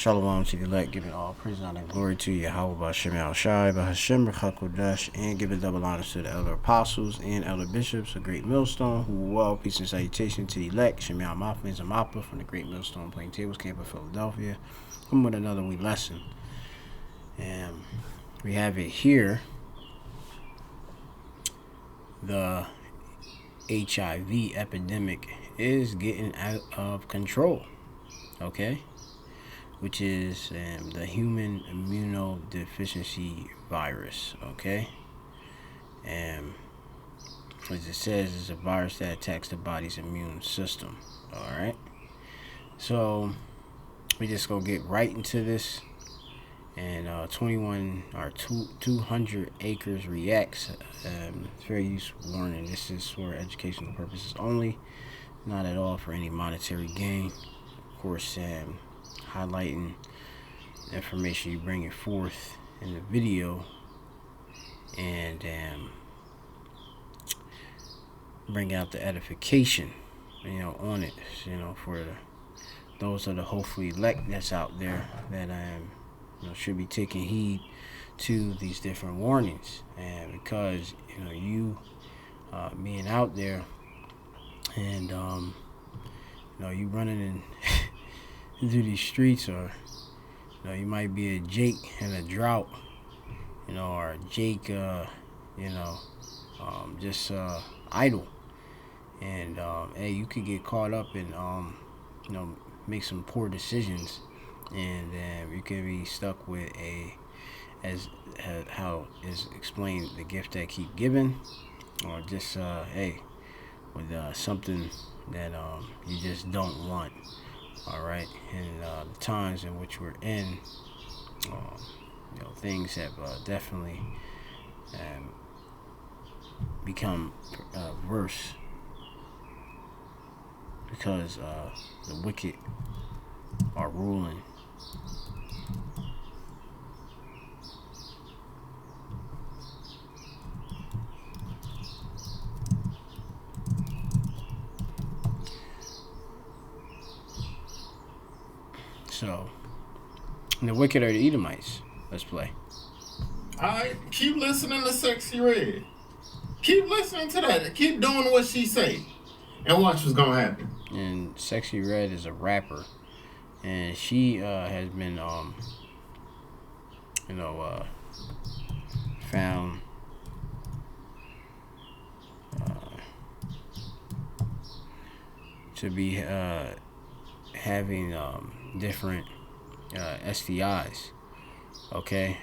Shalom to the elect, giving all praise and honor and glory to Yahweh B'Shem Yahushai, B'Hashem B'Chakodesh, and giving double honors to the elder apostles and elder bishops of Great Millstone, who well, peace and salutation to the elect, Shem Yahweh and Mappa from the Great Millstone Plaintables Camp of Philadelphia. Come with another week lesson. And we have it here, the HIV epidemic is getting out of control, okay? Which is the human immunodeficiency virus, okay? And as it says, it's a virus that attacks the body's immune system, all right? So we just gonna get right into this. And 200 acres reacts. Fair use warning. This is for educational purposes only, not at all for any monetary gain. Of course, highlighting information you bring it forth in the video, and bring out the edification, on it, for those of the hopefully elect that's out there that should be taking heed to these different warnings, and because you being out there and you running in through these streets, or you might be a Jake in a drought, or a Jake just idle, and hey, you could get caught up in make some poor decisions, and you can be stuck with how is explained, the gift that keep giving, or just with something that you just don't want. All right, and the times in which we're in, things have definitely become worse, because the wicked are ruling. So, the wicked are the Edomites. Let's play. Alright, keep listening to Sexy Red. Keep listening to that. Keep doing what she say, and watch what's gonna happen. And Sexy Red is a rapper, and she has been found to be having different STIs. Okay,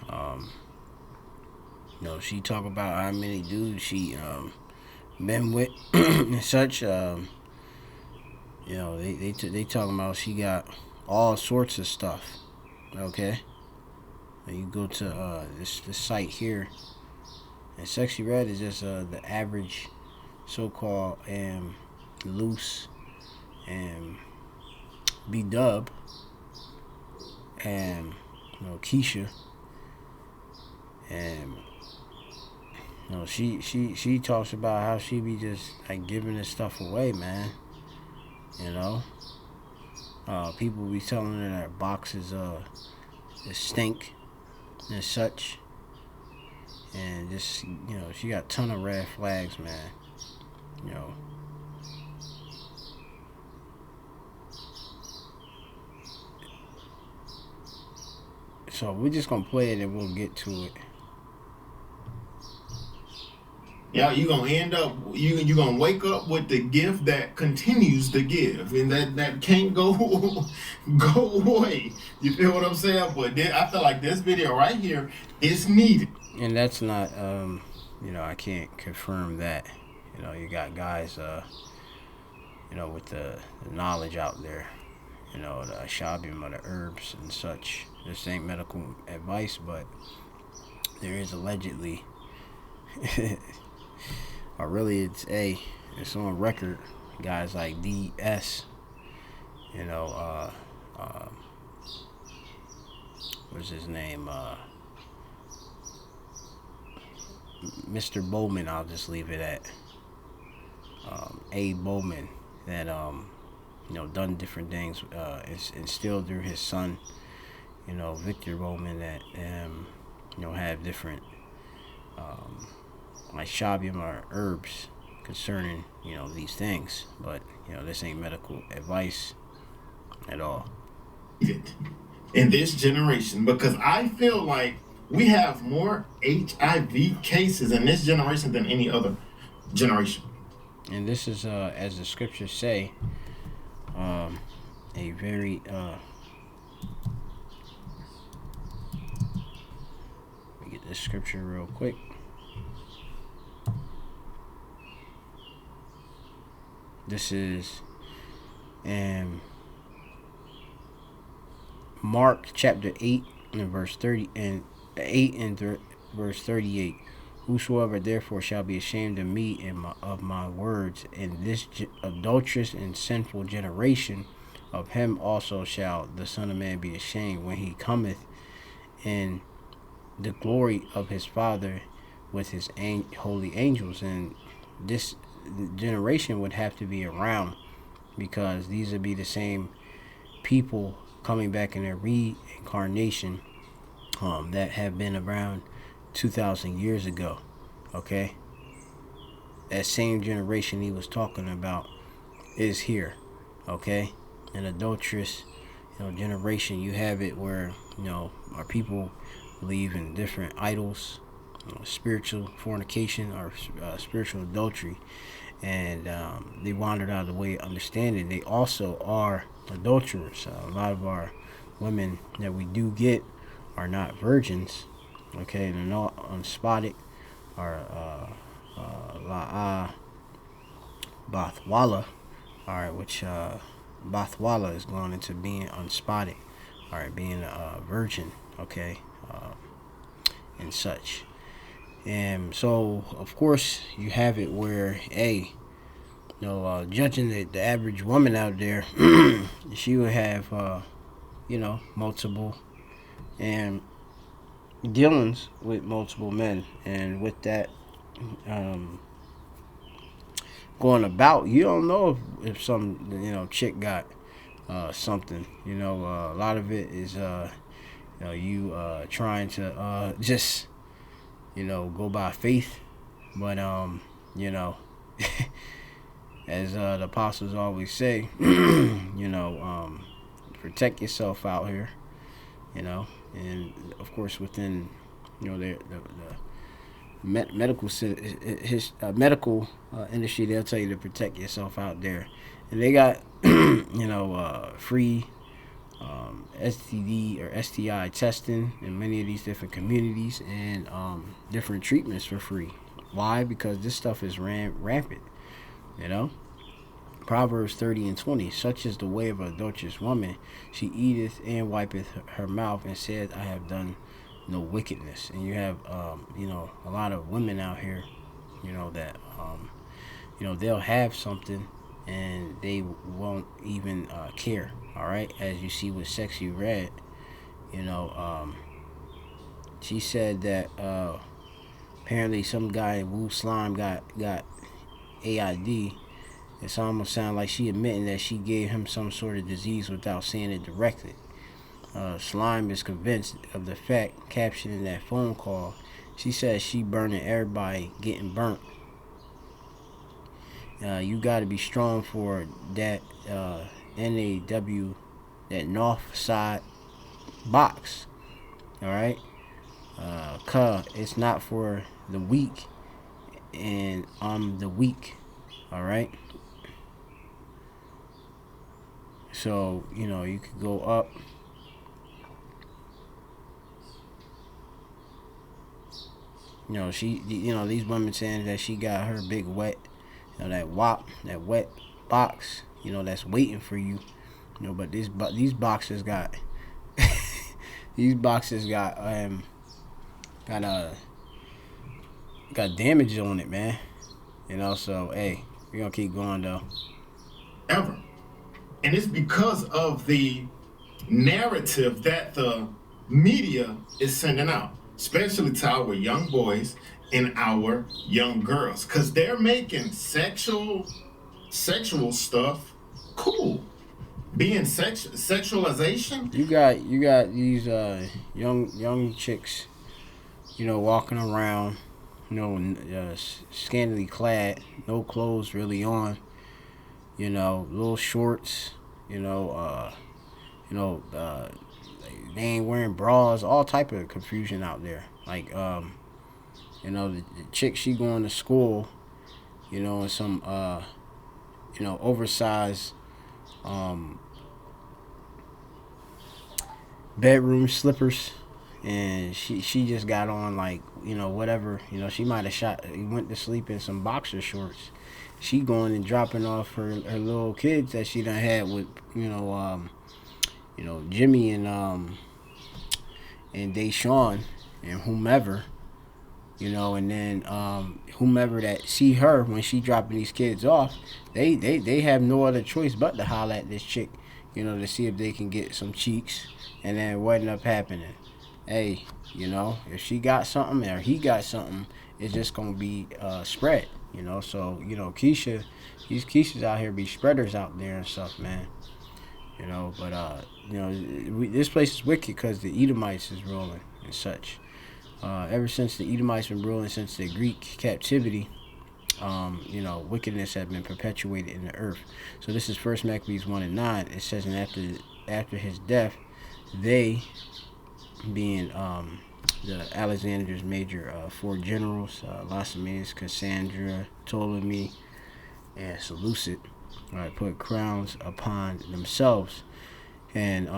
she talk about how many dudes she been with and such. They talking about she got all sorts of stuff. Okay, you go to this site here, and Sexy Red is just the average so-called loose and B-Dub, and Keisha, and she talks about how she be just like giving this stuff away, man. People be telling her that boxes stink and such, and just she got a ton of red flags, man. So we're just gonna play it and we'll get to it. Yeah, you gonna end up you gonna wake up with the gift that continues to give, and that can't go away. You feel what I'm saying? But I feel like this video right here is needed. And that's not I can't confirm that. You got guys with the knowledge out there, the shabim or the herbs and such. This ain't medical advice, but there is allegedly or really it's on record, guys like DS, what's his name, Mr. Bowman, I'll just leave it at A. Bowman, that done different things, instilled through his son Victor Roman that have different like shabium or herbs concerning these things, but this ain't medical advice at all. In this generation, because I feel like we have more HIV cases in this generation than any other generation. And this is, as the scriptures say, a very let me get this scripture real quick. This is Mark chapter 8 and verse 30 and 8 and verse 38. Whosoever therefore shall be ashamed of me and of my words in this adulterous and sinful generation, of him also shall the Son of Man be ashamed when he cometh in the glory of his Father with his holy angels. And this generation would have to be around, because these would be the same people coming back in their reincarnation that have been around 2,000 years ago. Okay, that same generation he was talking about is here. Okay, an adulterous generation. You have it where our people believe in different idols, spiritual fornication or spiritual adultery, and they wandered out of the way of understanding. They also are adulterers. A lot of our women that we do get are not virgins. Okay, they're not unspotted, or La'ah Bathwala, alright, which Bathwala is going into being unspotted, alright, being a virgin, okay, and such. And so, of course, you have it where, judging the average woman out there, she would have, multiple and dealings with multiple men, and with that going about, you don't know if some chick got something. A lot of it is you trying to just go by faith, but as the apostles always say, protect yourself out here, and of course within the medical industry, they'll tell you to protect yourself out there, and they got free STD or STI testing in many of these different communities, and different treatments for free. Why? Because this stuff is rampant. Proverbs 30:20. Such is the way of an adulterous woman. She eateth and wipeth her mouth, and said, I have done no wickedness. And you have a lot of women out here that they'll have something and they won't even care. All right, as you see with Sexy Red, she said that apparently some guy in Wu Slime got AID. It's almost sound like she admitting that she gave him some sort of disease without saying it directly. Slime is convinced of the fact captured in that phone call. She says she burning everybody getting burnt. You got to be strong for that NAW, that North Side box. All right, it's not for the weak, and I'm the weak. All right. So you could go up. These women saying that she got her big wet, that wet box, that's waiting for you. But these boxes got these boxes got damage on it, man. So hey, we're gonna keep going though. Ever. And it's because of the narrative that the media is sending out, especially to our young boys and our young girls, because they're making sexual stuff cool. being sexualization. You got these young chicks, walking around, scantily clad, no clothes really on, little shorts, you know, uh, you know, they ain't wearing bras, all type of confusion out there. Like, the chick, she going to school, in some, oversized, um, bedroom slippers, and she just got on, like, whatever, she might have went to sleep in some boxer shorts. She going and dropping off her little kids that she done had with, Jimmy and Deshaun and whomever, and then whomever that see her when she dropping these kids off, they have no other choice but to holler at this chick, to see if they can get some cheeks. And then what ended up happening? Hey, if she got something or he got something, it's just gonna be spread. So these Keishas out here be spreaders out there and stuff, man. But this place is wicked because the Edomites is ruling and such. Ever since the Edomites been ruling since the Greek captivity, wickedness has been perpetuated in the earth. So this is First Maccabees 1:9. It says, and after his death, they, being the Alexander's major four generals, Lysimenes, Cassandra, Ptolemy, and Seleucid, put crowns upon themselves. And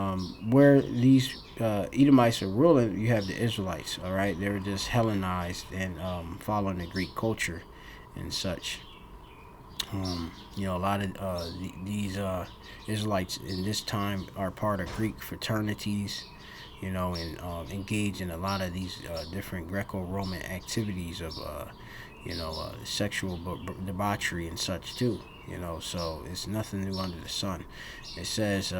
where these Edomites are ruling, you have the Israelites. All right, they were just Hellenized and following the Greek culture and such. A lot of these Israelites in this time are part of Greek fraternities, and engage in a lot of these different Greco-Roman activities of, sexual debauchery and such too. So it's nothing new under the sun. It says,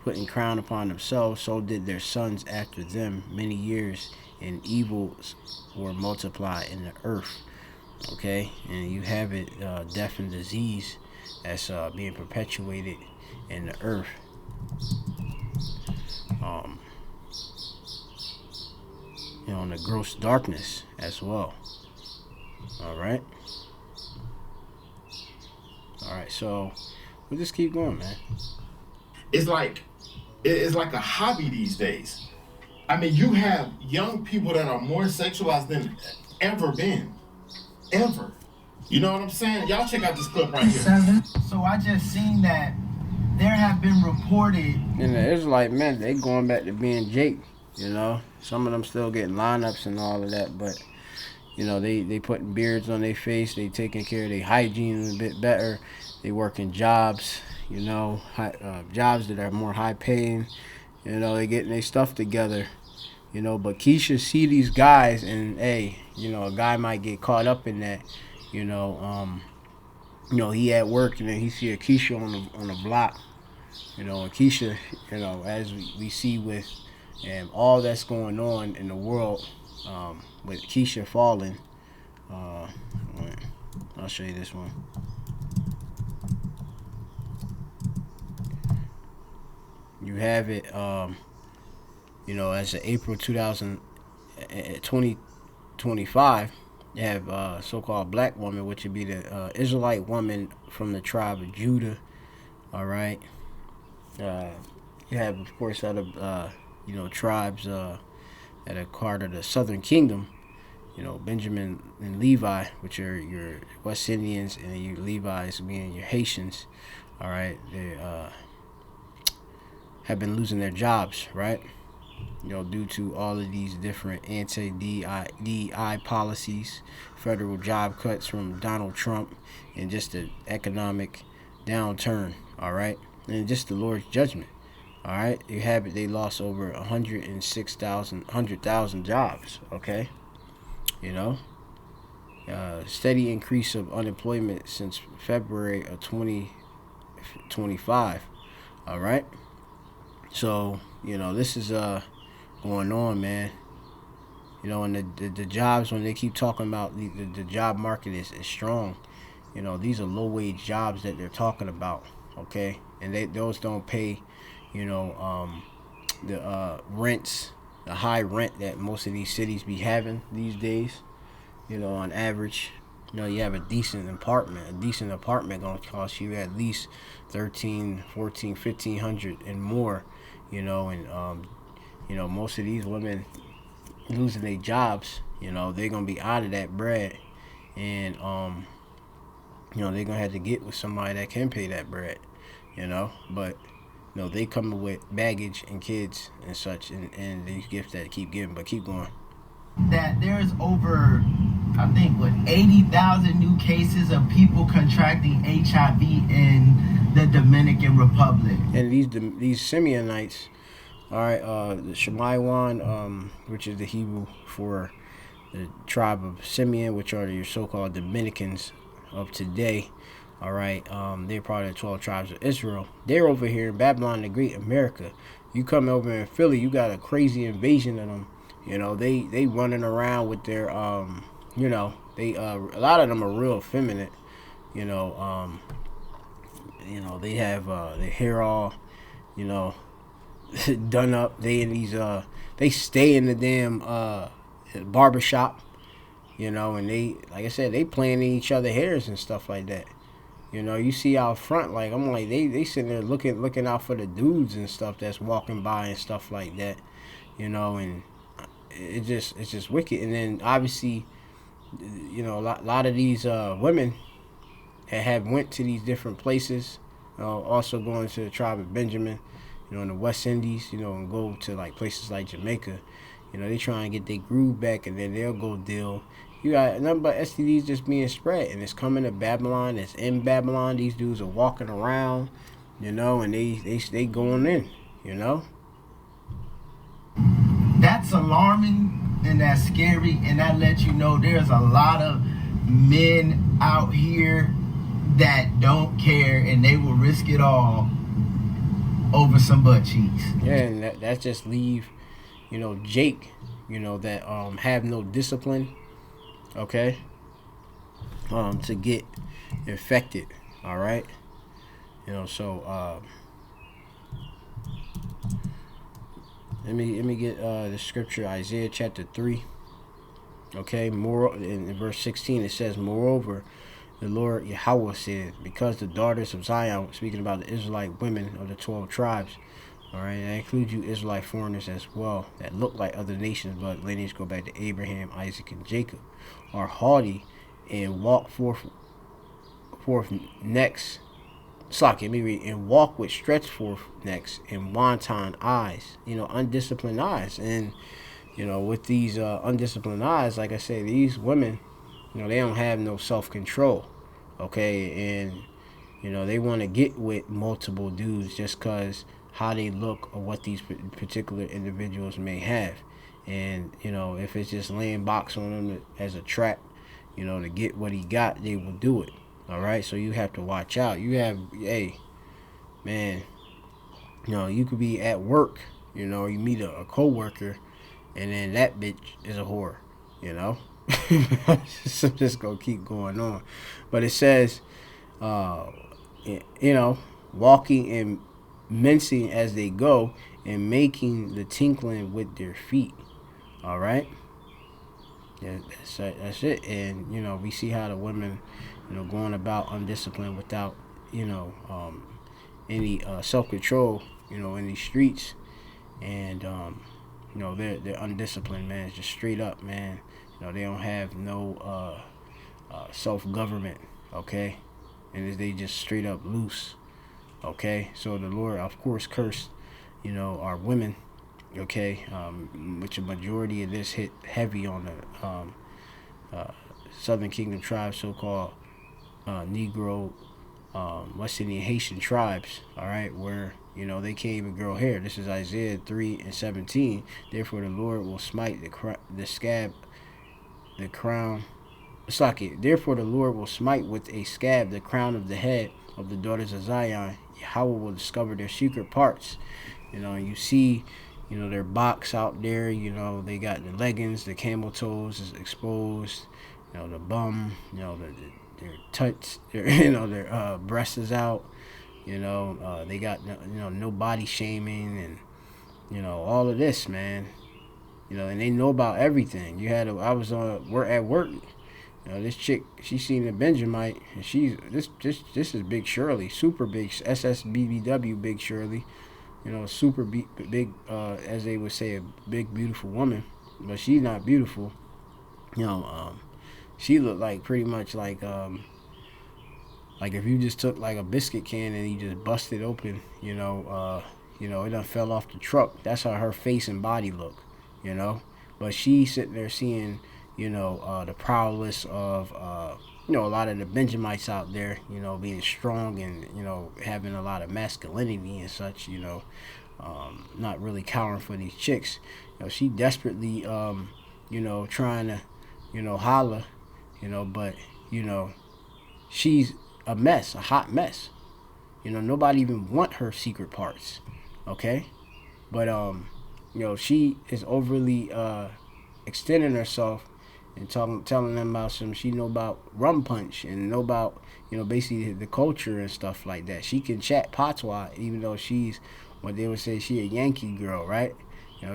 putting crown upon themselves, so did their sons after them many years, and evils were multiplied in the earth. Okay, and you have it, death and disease that's being perpetuated in the earth. And the gross darkness as well. All right, so we'll just keep going, man. It's like a hobby these days. I mean, you have young people that are more sexualized than ever been. Ever. You know what I'm saying? Y'all check out this clip right here. So I just seen that there have been reported. And the Israelite men, they going back to being Jake, Some of them still getting lineups and all of that, but, they putting beards on their face. They taking care of their hygiene a bit better. They working jobs, jobs that are more high paying. They getting their stuff together. But Keisha see these guys, and hey, a guy might get caught up in that. He at work and then he see a Keisha on the block. And Keisha, as we see with all that's going on in the world, with Keisha falling. I'll show you this one. You have it, as of April 2025, you have so-called black woman, which would be the Israelite woman from the tribe of Judah. All right. You have, of course, other tribes that are part of the Southern Kingdom. Benjamin and Levi, which are your West Indians, and your Levi's being your Haitians. All right. They have been losing their jobs, right? Due to all of these different anti-DI policies, federal job cuts from Donald Trump, and just the economic downturn, all right? And just the Lord's judgment, all right? You have it, they lost over 100,000 jobs, okay? Steady increase of unemployment since February of 2025, all right? So, this is going on, man. And the jobs, when they keep talking about the job market is strong, these are low wage jobs that they're talking about, okay? and those don't pay, the rents, the high rent that most of these cities be having these days. On average, you have a decent apartment. A decent apartment gonna cost you at least 13, 14, 1500 and more. And most of these women losing their jobs. They're gonna be out of that bread, and they're gonna have to get with somebody that can pay that bread. But they coming with baggage and kids and such, and these gifts that keep giving. But keep going. That there's over, I think, 80,000 new cases of people contracting HIV in the Dominican Republic. And these Simeonites, all right, the Shemaiwan, which is the Hebrew for the tribe of Simeon, which are your so-called Dominicans of today. All right, they're part of the 12 tribes of Israel. They're over here in Babylon, the Great America. You come over in Philly, you got a crazy invasion of them. They running around with their they a lot of them are real effeminate. They have their hair all done up. They in these they stay in the damn barbershop. And they, like I said, they playing in each other hairs and stuff like that. You see out front, like I'm like they sitting there looking out for the dudes and stuff that's walking by and stuff like that. And it's just wicked. And then obviously, a lot of these women that have went to these different places, also going to the tribe of Benjamin, in the West Indies, and go to like places like Jamaica. They try and get their groove back, and then they'll go deal. You got nothing but STDs just being spread, and it's coming to Babylon. It's in Babylon. These dudes are walking around, and they going in. That's alarming and that's scary, and that lets you know there's a lot of men out here that don't care, and they will risk it all over some butt cheeks. Yeah, and that just leave, Jake, that have no discipline, okay, to get infected. All right, so let me get the scripture, Isaiah chapter 3. Okay, in verse 16 it says, moreover, the Lord Yahweh said, because the daughters of Zion, speaking about the Israelite women of the 12 tribes, all right, that includes you Israelite foreigners as well, that look like other nations, but lineage go back to Abraham, Isaac, and Jacob, are haughty and walk forth necks. Slack, let me read. And walk with stretched forth necks and wanton eyes, undisciplined eyes. And, with these undisciplined eyes, like I say, these women, they don't have no self-control, okay? And, they want to get with multiple dudes just because how they look or what these particular individuals may have. And, if it's just laying box on them as a trap, to get what he got, they will do it. All right, so you have to watch out. You have, hey, man, you could be at work, you meet a co-worker, and then that bitch is a whore, So just gonna keep going on. But it says, walking and mincing as they go and making the tinkling with their feet. All right, yeah, that's it. And we see how the women, going about undisciplined without, any self-control, in these streets, and they're undisciplined, man. It's just straight up, man. They don't have no self-government, okay, and they just straight up loose, okay. So the Lord, of course, cursed, our women, okay, which a majority of this hit heavy on the Southern Kingdom tribes, so-called Negro, West Indian Haitian tribes, all right, where they can't even grow hair. This is Isaiah 3:17. Therefore the Lord will smite the scab, the crown. It's like it. Therefore the Lord will smite with a scab the crown of the head of the daughters of Zion. Yahweh will discover their secret parts. You see, their box out there. They got the leggings, the camel toes is exposed. The bum, their tuts, their breast is out. They got no body shaming and all of this, man. And they know about everything. I was at work. This chick, she seen the Benjamite, and this is Big Shirley, super big SSBBW Big Shirley. Super big, as they would say, a big beautiful woman, but she's not beautiful. She looked like pretty much like if you just took like a biscuit can and you just busted open, it done fell off the truck. That's how her face and body look, But she sitting there seeing, the prowess of, a lot of the Benjamites out there, being strong and, having a lot of masculinity and such, not really cowering for these chicks. She desperately, trying to, holler, but, she's a mess, a hot mess. Nobody even want her secret parts, okay? But, she is overly extending herself and telling them about she know about rum punch and know about, basically the culture and stuff like that. She can chat patois, even though she's, what they would say, she a Yankee girl, right?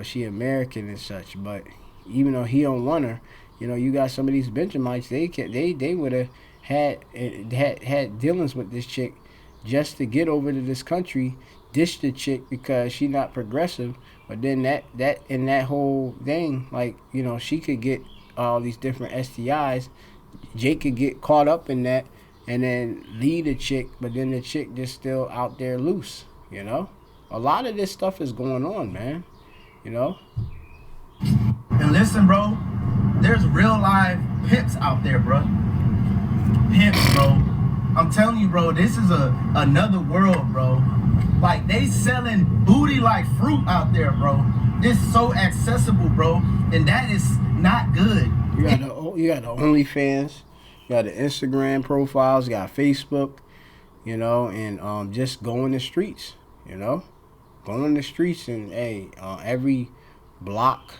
She American and such. But even though he don't want her, you got some of these Benjamites, they would have had dealings with this chick just to get over to this country, dish the chick because she not progressive. But then that whole thing, like, she could get all these different STIs. Jake could get caught up in that and then lead a chick, but then the chick just still out there loose, A lot of this stuff is going on, man, And listen, bro, there's real live pimps out there, bro. Pimps, bro. I'm telling you, bro, this is another world, bro. Like, they selling booty like fruit out there, bro. It's so accessible, bro, and that is not good. You got the OnlyFans, you got the Instagram profiles, you got Facebook, and just go in the streets, go in the streets and every block,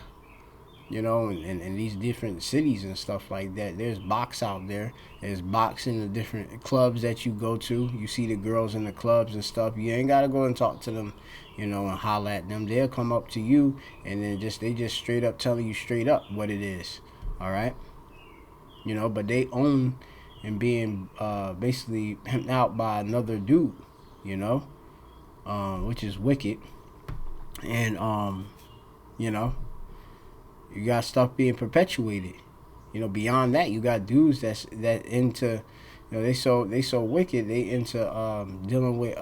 in these different cities and stuff like that. There's box out there. There's box in the different clubs that you go to. You see the girls in the clubs and stuff. You ain't gotta go and talk to them, and holler at them. They'll come up to you and then they just straight up telling you straight up what it is. All right. But they own and being basically pimped out by another dude, which is wicked. And you got stuff being perpetuated. Beyond that, you got dudes that into, they so wicked. They into dealing with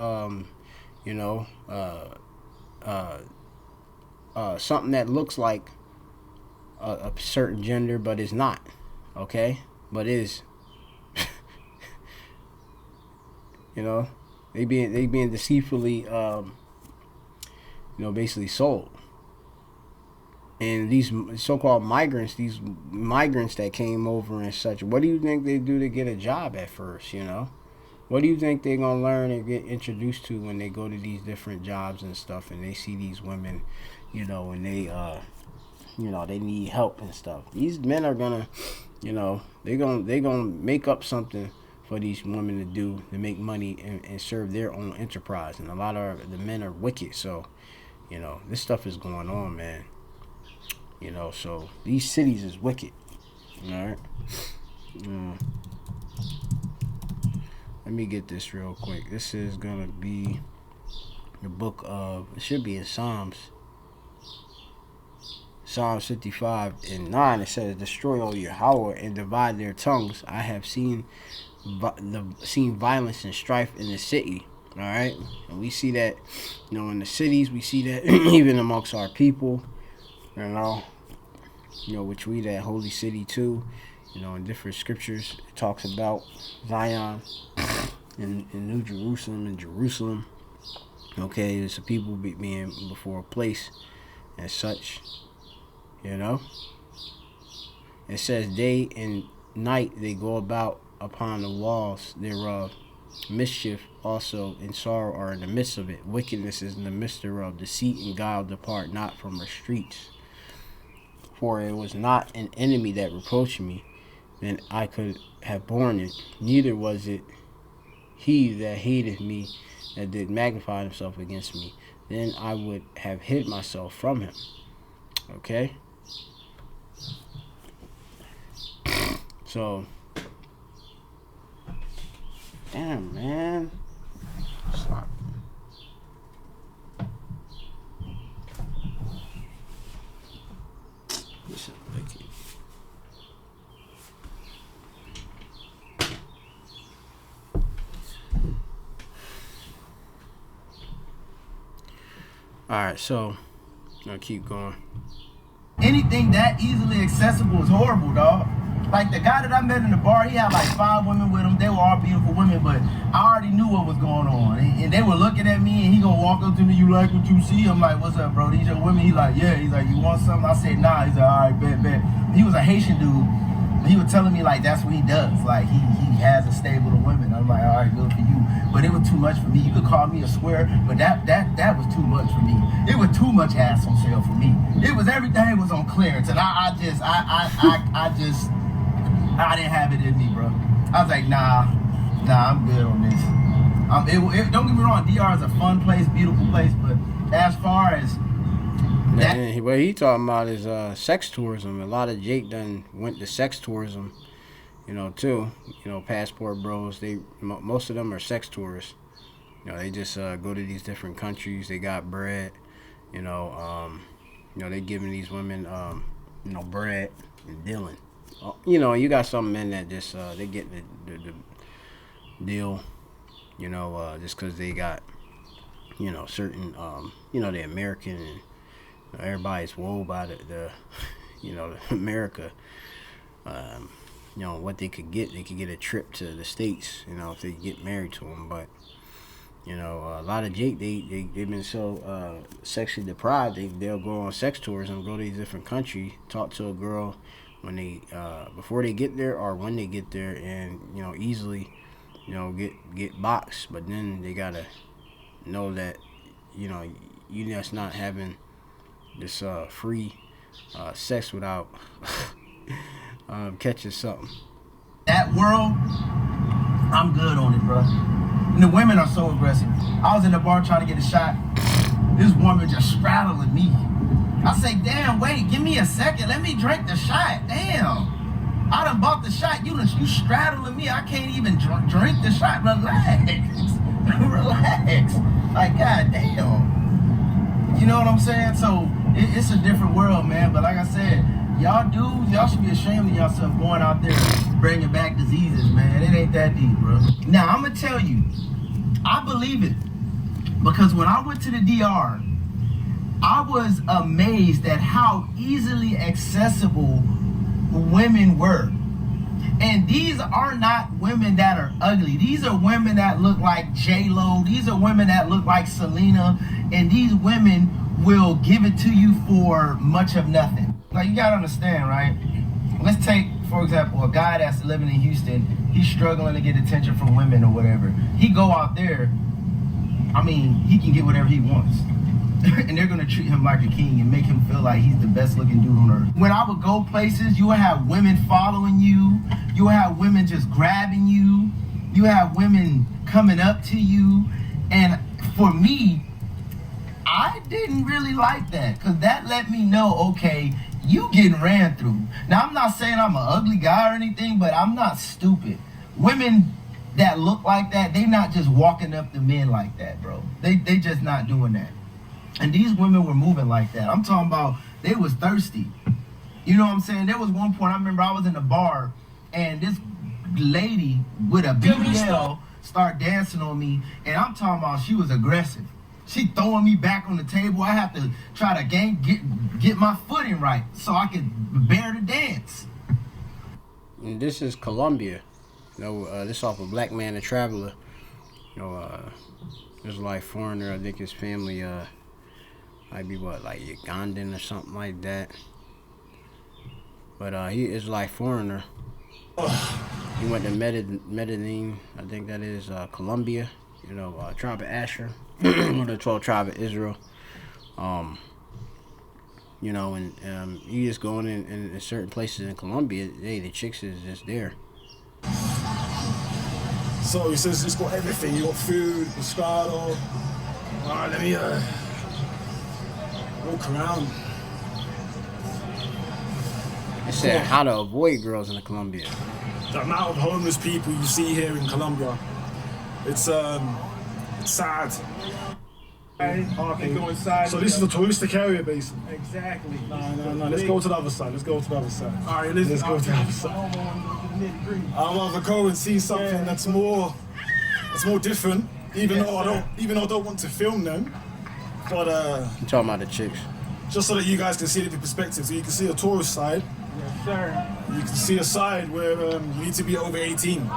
something that looks like a certain gender, but is not. Okay, but is. They being deceitfully basically sold. And these so-called migrants, that came over and such, what do you think they do to get a job at first, What do you think they're going to learn and get introduced to when they go to these different jobs and stuff and they see these women, and they, they need help and stuff? These men are going to, they're going to make up something for these women to do to make money and serve their own enterprise. And a lot of the men are wicked. So, this stuff is going on, man. So these cities is wicked. Alright. Let me get this real quick. This is gonna be the book of, it should be in Psalms 55 and 9. It says, destroy all your Yahweh and divide their tongues. I have seen violence and strife in the city. Alright. And we see that, in the cities. We see that even amongst our people. Which we that holy city too, in different scriptures it talks about Zion and New Jerusalem and Jerusalem. Okay, it's a people being before a place and such. It says day and night they go about upon the walls thereof. Mischief also and sorrow are in the midst of it. Wickedness is in the midst thereof. Deceit and guile depart not from her streets. For it was not an enemy that reproached me, then I could have borne it. Neither was it he that hated me that did magnify himself against me, then I would have hid myself from him. Okay? So, damn, man. Stop. Listen, like it. Alright, so I'll keep going. Anything that easily accessible is horrible, dog. Like the guy that I met in the bar, he had like 5 women with him. They were all beautiful women, but I already knew what was going on. And they were looking at me, and he gonna walk up to me, "You like what you see?" I'm like, "What's up, bro? These your women?" He like, "Yeah." He's like, "You want something?" I said, "Nah." He's like, "All right, bet." He was a Haitian dude. He was telling me like that's what he does. Like he has a stable of women. I'm like, "All right, good for you." But it was too much for me. You could call me a square, but that was too much for me. It was too much ass on sale for me. It was everything was on clearance, and I didn't have it in me, bro. I was like, nah, I'm good on this. Don't get me wrong, DR is a fun place, beautiful place, but as far as that, and what he talking about is sex tourism. A lot of Jake done went to sex tourism, too. Passport bros. Most of them are sex tourists. They just go to these different countries. They got bread. They giving these women, bread and dealing. You got some men that just they get the deal. Just because they got, certain, they American and everybody's woe by the America. What they could get a trip to the States, if they get married to them. But, a lot of Jake, they've been so sexually deprived, they'll go on sex tours and go to these different countries, talk to a girl when they, before they get there or when they get there, and, easily, get boxed. But then they gotta know that, you just not having this free sex without catching something. that world, I'm good on it, bro. And the women are so aggressive. I was in the bar trying to get a shot. This woman just straddling me. I say, "Damn, wait, give me a second. Let me drink the shot. Damn. I done bought the shot. You straddling me. I can't even drink the shot. Relax. Relax. Like, god damn. You know what I'm saying? So it's a different world, man. But like I said, y'all dudes, y'all should be ashamed of yourself going out there bringing back diseases, man. It ain't that deep, bro. Now, I'm going to tell you, I believe it. Because when I went to the DR, I was amazed at how easily accessible women were. And these are not women that are ugly. These are women that look like J-Lo. These are women that look like Selena. And these women will give it to you for much of nothing. Like, you gotta understand, right? Let's take, for example, a guy that's living in Houston. He's struggling to get attention from women or whatever. He go out there, I mean, he can get whatever he wants. And they're gonna treat him like a king and make him feel like he's the best looking dude on earth. When I would go places, you would have women following you. You would have women just grabbing you. You have women coming up to you. And for me, I didn't really like that, because that let me know, okay, you getting ran through. Now, I'm not saying I'm an ugly guy or anything, but I'm not stupid. Women that look like that, they not just walking up to men like that, bro. They just not doing that. And these women were moving like that. I'm talking about they was thirsty. You know what I'm saying? There was one point, I remember I was in the bar, and this lady with a BBL started dancing on me, and I'm talking about she was aggressive. She throwing me back on the table. I have to try to get my footing right so I could bear the dance. And this is Colombia. This off of Black Man the Traveler. There's like foreigner. I think his family might be like Ugandan or something like that. But he is like foreigner. He went to Medellin. I think that is Colombia. Tribe of Asher. One of the 12 tribe of Israel. And you just going in certain places in Colombia, hey, the chicks is just there. So he says it's got everything. You got food, pescado. Alright, let me walk around. It said how to avoid girls in Colombia. The amount of homeless people you see here in Colombia, it's sad. Okay. Go inside. So this is the touristic area, basically. Exactly. No. Let's go to the other side. Let's go to the other side. All right, let's go to the other side. I'd rather go and see something that's more different. Even though I don't want to film them, but I'm talking about the chicks. just so that you guys can see the perspective. So you can see a tourist side. Yes, sir. You can see a side where you need to be over 18.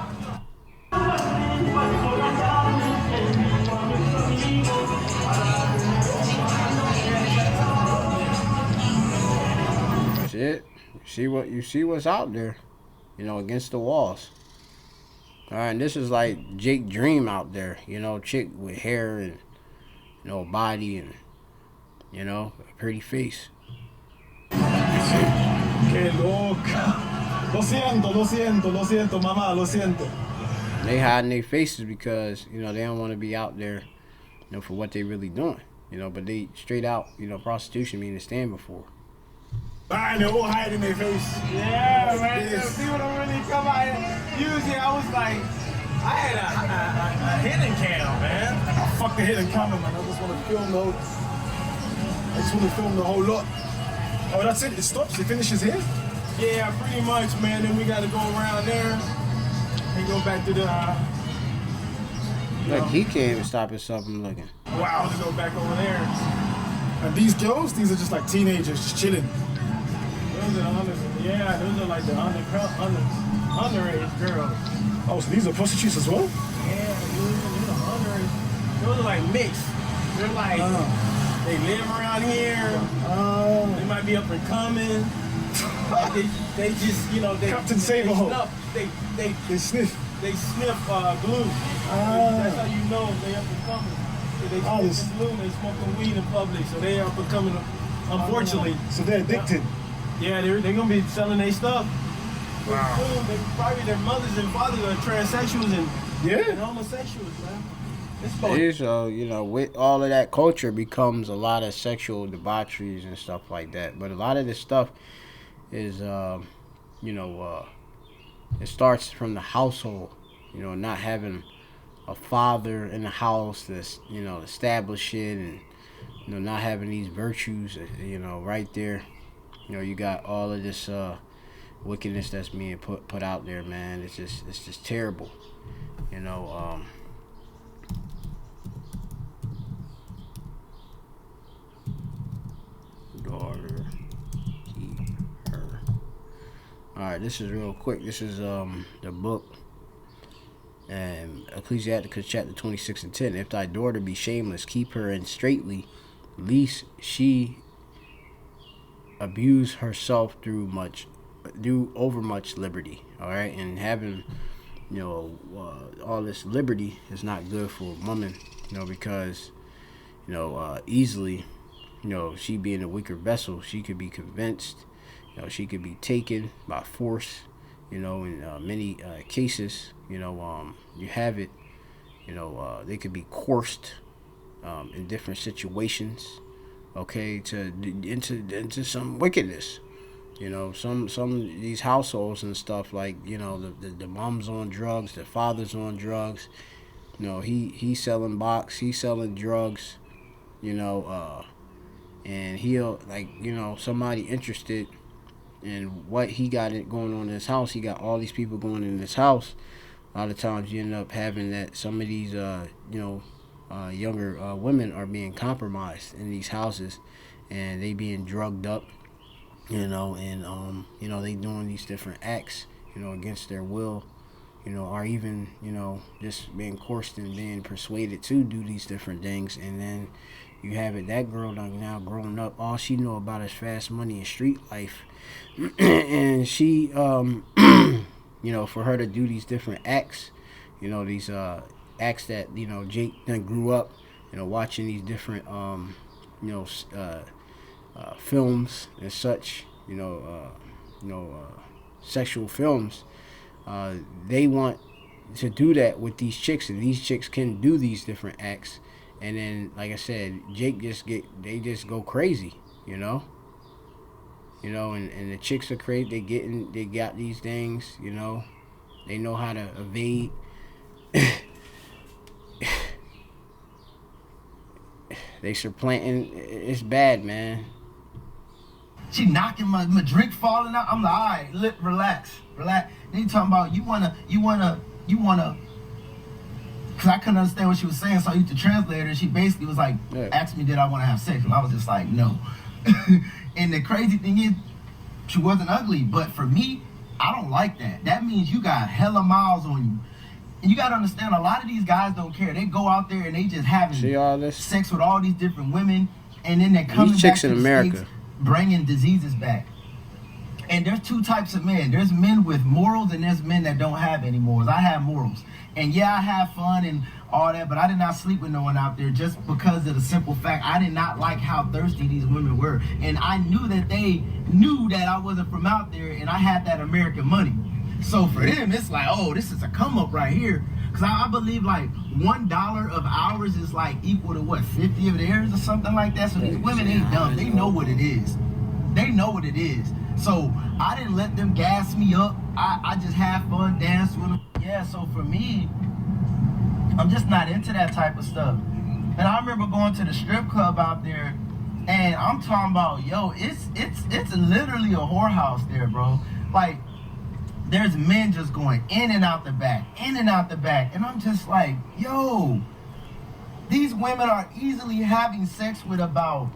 Shit. You see what's out there, against the walls. Alright, and this is like Jake Dream out there, chick with hair and body and a pretty face. Que loca. Lo siento, mamá, lo siento. They hiding their faces because, they don't want to be out there, for what they really doing. But they straight out, prostitution meaning stand before. Man, they're all hiding their face. Yeah, man. People don't really come out here. Usually I was like, I had a hidden cam, man. Fuck the hidden camera, man. I just want to film the whole lot. Oh, that's it? It stops? It finishes here? Yeah, pretty much, man. Then we got to go around there and go back to the... Look, he can't even stop himself from looking. Wow, to go back over there. And these girls, these are just like teenagers just chilling. Those are those are like the underage girls. Oh, so these are prostitutes as well? Yeah, those are underage. Those are like mixed. They're like, they live around here. They might be up and coming. they just, they... Captain Saberhole. They sniff. They sniff glue. That's how you know they up and coming. They sniff glue and they smoking weed in public, so they up and coming, unfortunately. So they're addicted. Yeah, they're gonna be selling their stuff. Wow. Probably their mothers and fathers are transsexuals and homosexuals, man. So, with all of that culture becomes a lot of sexual debaucheries and stuff like that. But a lot of this stuff is, it starts from the household, not having a father in the house that's, establish it and, not having these virtues, right there. You got all of this wickedness that's being put out there, man. It's just terrible. Daughter, keep her. Alright, this is real quick. This is the book. Ecclesiasticus chapter 26 and 10. If thy daughter be shameless, keep her in straitly, lest she abuse herself through overmuch liberty. All right, and having all this liberty is not good for a woman, because easily, she being a weaker vessel, she could be convinced, she could be taken by force, in many cases, you have it, they could be coerced in different situations, okay, into some wickedness. Some of these households and stuff, like, the mom's on drugs, the father's on drugs, he's selling box, he's selling drugs, and he'll, like, somebody interested in what he got going on in his house. He got all these people going in his house. A lot of times you end up having that some of these younger women are being compromised in these houses, and they being drugged up, and they doing these different acts, against their will, or even, just being coerced and being persuaded to do these different things. And then you have it, that girl now grown up, all she know about is fast money and street life. And she, for her to do these different acts, these acts that, Jake then grew up, watching these different, films and such, sexual films, they want, to do that with these chicks, and these chicks can do these different acts. And then, like I said, they just go crazy, you know. And the chicks are crazy. They got these things, you know. They know how to evade. They supplanting. It's bad, man. She knocking my drink falling out. I'm like, all right, relax. Then you talking about you wanna, because I couldn't understand what she was saying, so I used to translate her. She basically was like, asked me, did I want to have sex? And I was just like, no. And the crazy thing is, she wasn't ugly, but for me, I don't like that. That means you got hella miles on you. And you got to understand, a lot of these guys don't care. They go out there and they just having sex with all these different women, and then they're coming back to the States, bringing diseases back. And there's two types of men. There's men with morals, and there's men that don't have any morals. I have morals. And yeah, I have fun and all that, but I did not sleep with no one out there just because of the simple fact I did not like how thirsty these women were. And I knew that they knew that I wasn't from out there, and I had that American money. So for them, it's like, oh, this is a come up right here. Because I believe like $1 of ours is like equal to what, 50 of theirs or something like that. So these women ain't dumb. They know what it is. They know what it is. So I didn't let them gas me up. I just had fun, danced with them. Yeah, so for me, I'm just not into that type of stuff. And I remember going to the strip club out there, and I'm talking about, yo, it's literally a whorehouse there, bro. Like, there's men just going in and out the back, and I'm just like, yo, these women are easily having sex with about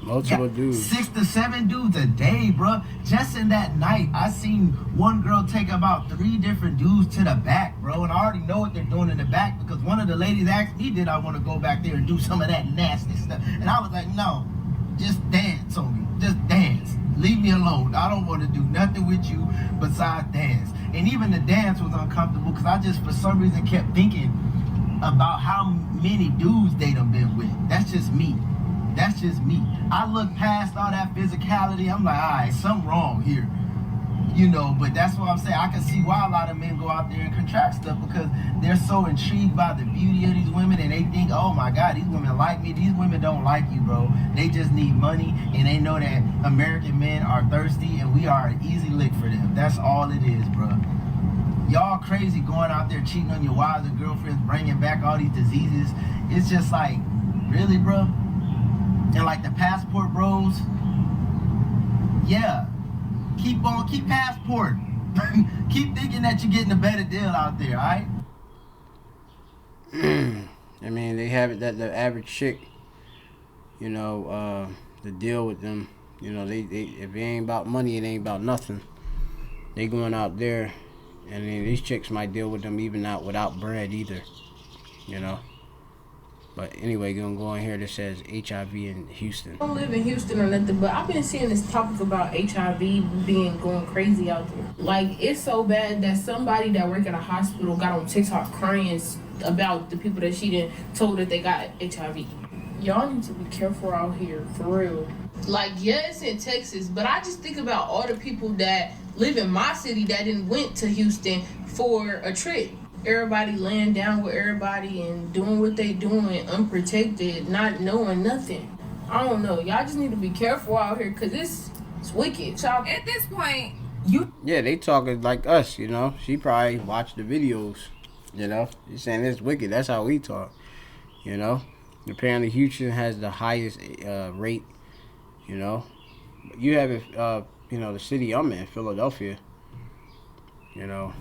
multiple dudes, 6 to 7 dudes a day, bro. Just in that night, I seen one girl take about 3 different dudes to the back, bro. And I already know what they're doing in the back because one of the ladies asked me, did I want to go back there and do some of that nasty stuff? And I was like, no, just dance on me. Just dance. Leave me alone. I don't want to do nothing with you besides dance. And even the dance was uncomfortable because I just, for some reason, kept thinking about how many dudes they done been with. That's just me. That's just me. I look past all that physicality. I'm like, all right, something wrong here. You know, but that's what I'm saying. I can see why a lot of men go out there and contract stuff because they're so intrigued by the beauty of these women and they think, oh my God, these women like me. These women don't like you, bro. They just need money and they know that American men are thirsty and we are an easy lick for them. That's all it is, bro. Y'all crazy going out there cheating on your wives and girlfriends, bringing back all these diseases. It's just like, really, bro? And like the passport bros, yeah, keep passport. Keep thinking that you're getting a better deal out there, all right? I mean, they have it that the average chick, you know, the deal with them, you know, they if it ain't about money, it ain't about nothing. They going out there, and then these chicks might deal with them even out without bread either, you know. But anyway, gonna go in here that says HIV in Houston. I don't live in Houston or nothing, but I've been seeing this topic about HIV going crazy out there. Like, it's so bad that somebody that work at a hospital got on TikTok crying about the people that she done told that they got HIV. Y'all need to be careful out here, for real. Like, yeah, it's in Texas, but I just think about all the people that live in my city that didn't went to Houston for a trip. Everybody laying down with everybody and doing what they doing unprotected, not knowing nothing. I don't know. Y'all just need to be careful out here because it's wicked. So at this point, yeah, they talking like us, you know. She probably watched the videos, you know. She's saying it's wicked. That's how we talk, you know. Apparently, Houston has the highest rate, you know. You have it, you know, the city I'm in, Philadelphia, you know.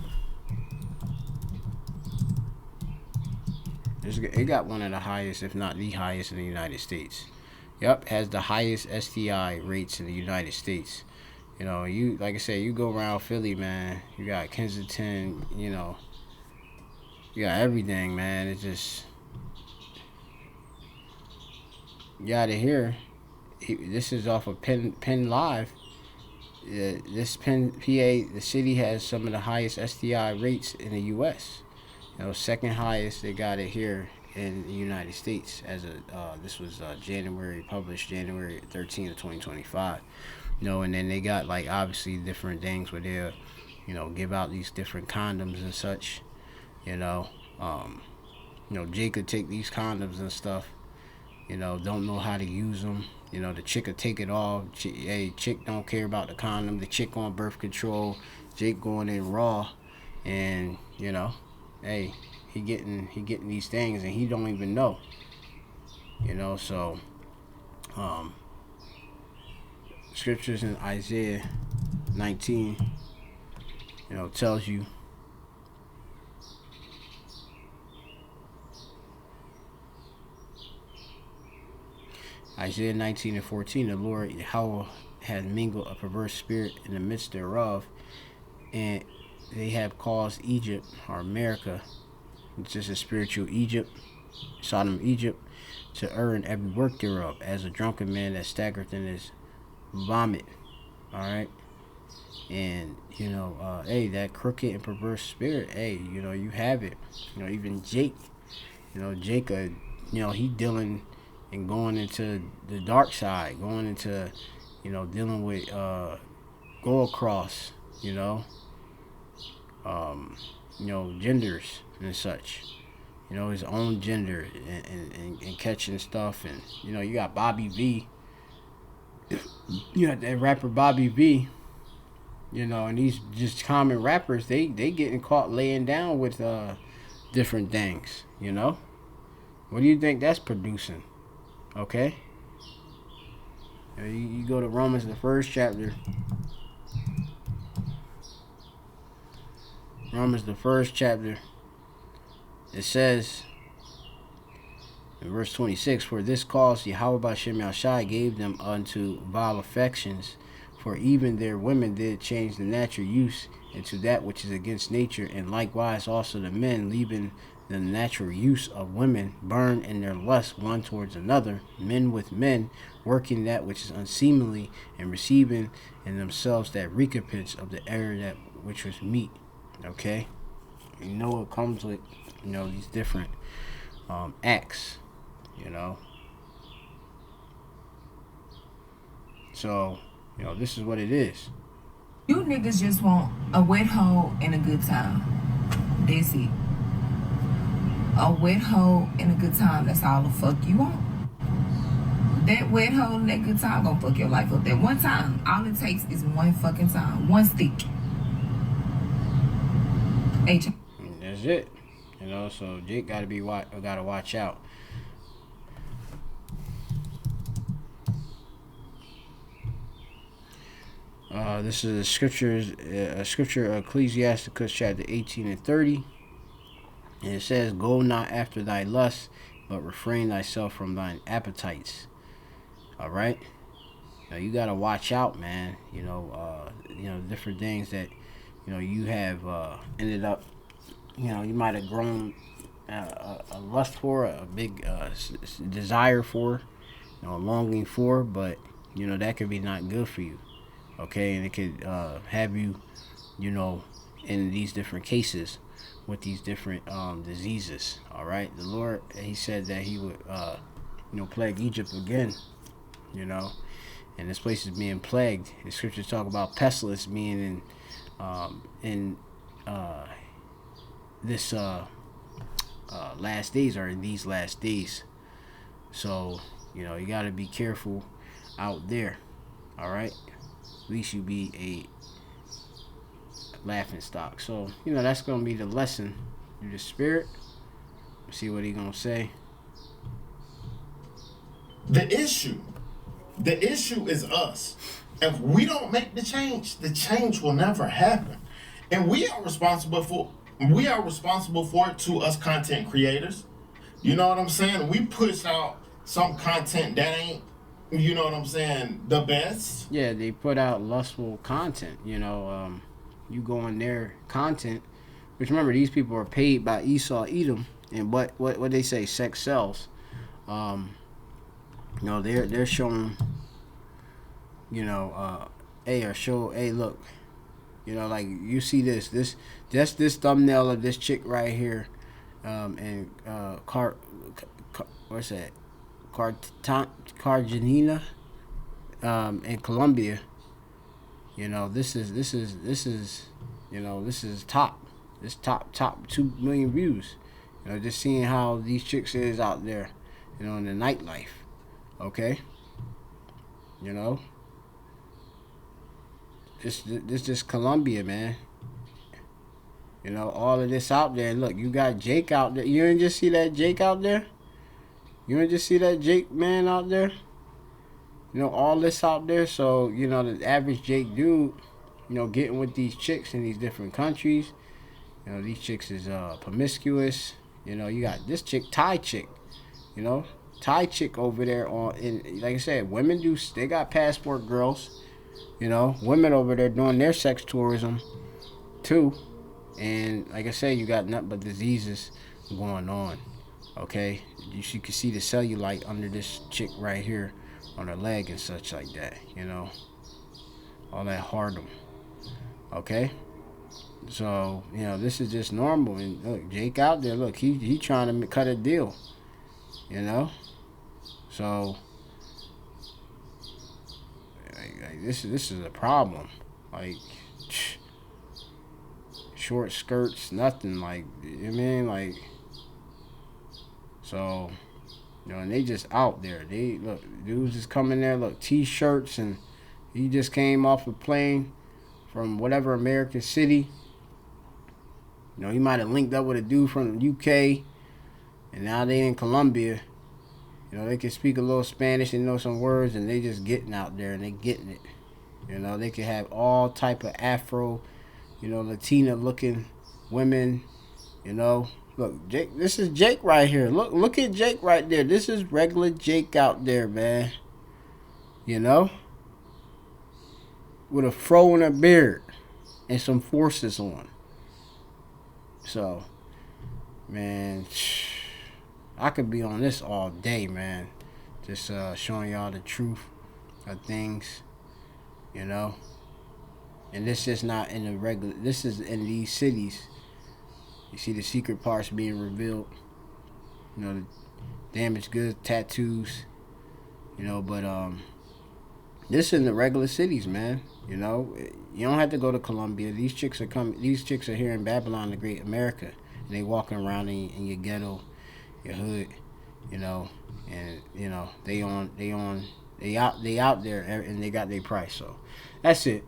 It got one of the highest, if not the highest, in the United States. Yep, has the highest STI rates in the United States. You know, you like I said, you go around Philly, man. You got Kensington, you know. You got everything, man. It's just, you out of here. This is off of Penn Live. This Penn, PA, the city has some of the highest STI rates in the U.S. You know, second highest, they got it here in the United States as a this was published January 13th of 2025. You know, and then they got like obviously different things where they'll, you know, give out these different condoms and such. You know, Jake could take these condoms and stuff. Don't know how to use them. The chick could take it off. Chick don't care about the condom. The chick on birth control. Jake going in raw, and hey, he getting these things and he don't even know. So scriptures in Isaiah 19, tells you. Isaiah 19:14, the Lord Yahweh has mingled a perverse spirit in the midst thereof, and they have caused Egypt, or America, which is a spiritual Egypt, Sodom, Egypt, to err in every work thereof, as a drunken man that staggereth in his vomit. Alright? And, hey, that crooked and perverse spirit, hey, you have it. Even Jake, Jake, he dealing and going into the dark side, going into, dealing with, go across, genders and such, his own gender and catching stuff. And, you got Bobby V, you got that rapper Bobby V, and these just common rappers, they getting caught laying down with, different things, What do you think that's producing? Okay? You go to Romans, the first chapter. Romans, the first chapter. It says, in verse 26, for this cause Yahweh B'Shem Yahushai gave them unto vile affections, for even their women did change the natural use into that which is against nature, and likewise also the men, leaving the natural use of women, burn in their lust one towards another, men with men, working that which is unseemly, and receiving in themselves that recompense of the error that which was meet. Okay? It comes with, these different acts, So, this is what it is. You niggas just want a wet hole and a good time. That's it. A wet hole and a good time. That's all the fuck you want. That wet hole and that good time gonna fuck your life up. That one time, all it takes is one fucking time. One stick. That's it. So Jake gotta watch out. This is a scripture, Ecclesiasticus chapter 18 and 30. And it says, go not after thy lust, but refrain thyself from thine appetites. Alright? Now you gotta watch out, man. Different things that, you have ended up, you might have grown a lust for, a big desire for, a longing for, but, that could be not good for you. Okay? And it could have you, in these different cases, with these different diseases. All right, the Lord, he said that he would plague Egypt again, and this place is being plagued. The scriptures talk about pestilence being in this last days, or in these last days. So you got to be careful out there. All right, at least you be a laughing stock. So that's gonna be the lesson through the spirit. See what he gonna say. The issue is us. If we don't make the change will never happen, and we are responsible for it, to us content creators. You know what I'm saying? We push out some content that ain't, the best. Yeah, they put out lustful content. You go on their content, which, remember, these people are paid by Esau, Edom, and what they say, sex sells. They're showing, hey, look, like you see this thumbnail of this chick right here, and what's that, Cartagena, in Colombia. This is top. It's top 2 million views. You know, just seeing how these chicks is out there, you know, in the nightlife. Okay, you know, this Colombia, man. You know, all of this out there. Look, you got Jake out there. You didn't just see that Jake out there? You didn't just see that Jake man out there? You know, all this out there. So, you know, the average Jake dude, you know, getting with these chicks in these different countries. You know, these chicks is promiscuous. You know, you got this chick, Thai chick. You know, Thai chick over there like I said, women they got passport girls. You know, women over there doing their sex tourism too. And like I said, you got nothing but diseases going on. Okay, you can see the cellulite under this chick right here on her leg and such like that. You know, all that hardum. Okay, so you know this is just normal. And look, Jake out there. Look, he trying to cut a deal. You know, so like this is a problem. Like. Short skirts, nothing, like, you know what I mean, like, so, you know, and they just out there. They, look, dudes just coming there, look, t-shirts, and he just came off a plane from whatever American city. You know, he might have linked up with a dude from the UK, and now they in Colombia. You know, they can speak a little Spanish and know some words, and they just getting out there, and they getting it. You know, they can have all type of Afro, you know, Latina-looking women, you know. Look, Jake, this is Jake right here. Look at Jake right there. This is regular Jake out there, man. You know? With a fro and a beard and some forces on. So, man, I could be on this all day, man. Just showing y'all the truth of things, you know. And this is not in the regular. This is in these cities. You see the secret parts being revealed. You know, the damaged goods, tattoos. You know, but this is in the regular cities, man. You know, you don't have to go to Colombia. These chicks are coming. These chicks are here in Babylon, the Great America, and they walking around in your ghetto, your hood. You know, and you know they out there, and they got their price. So that's it.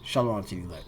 Shalom to you, like.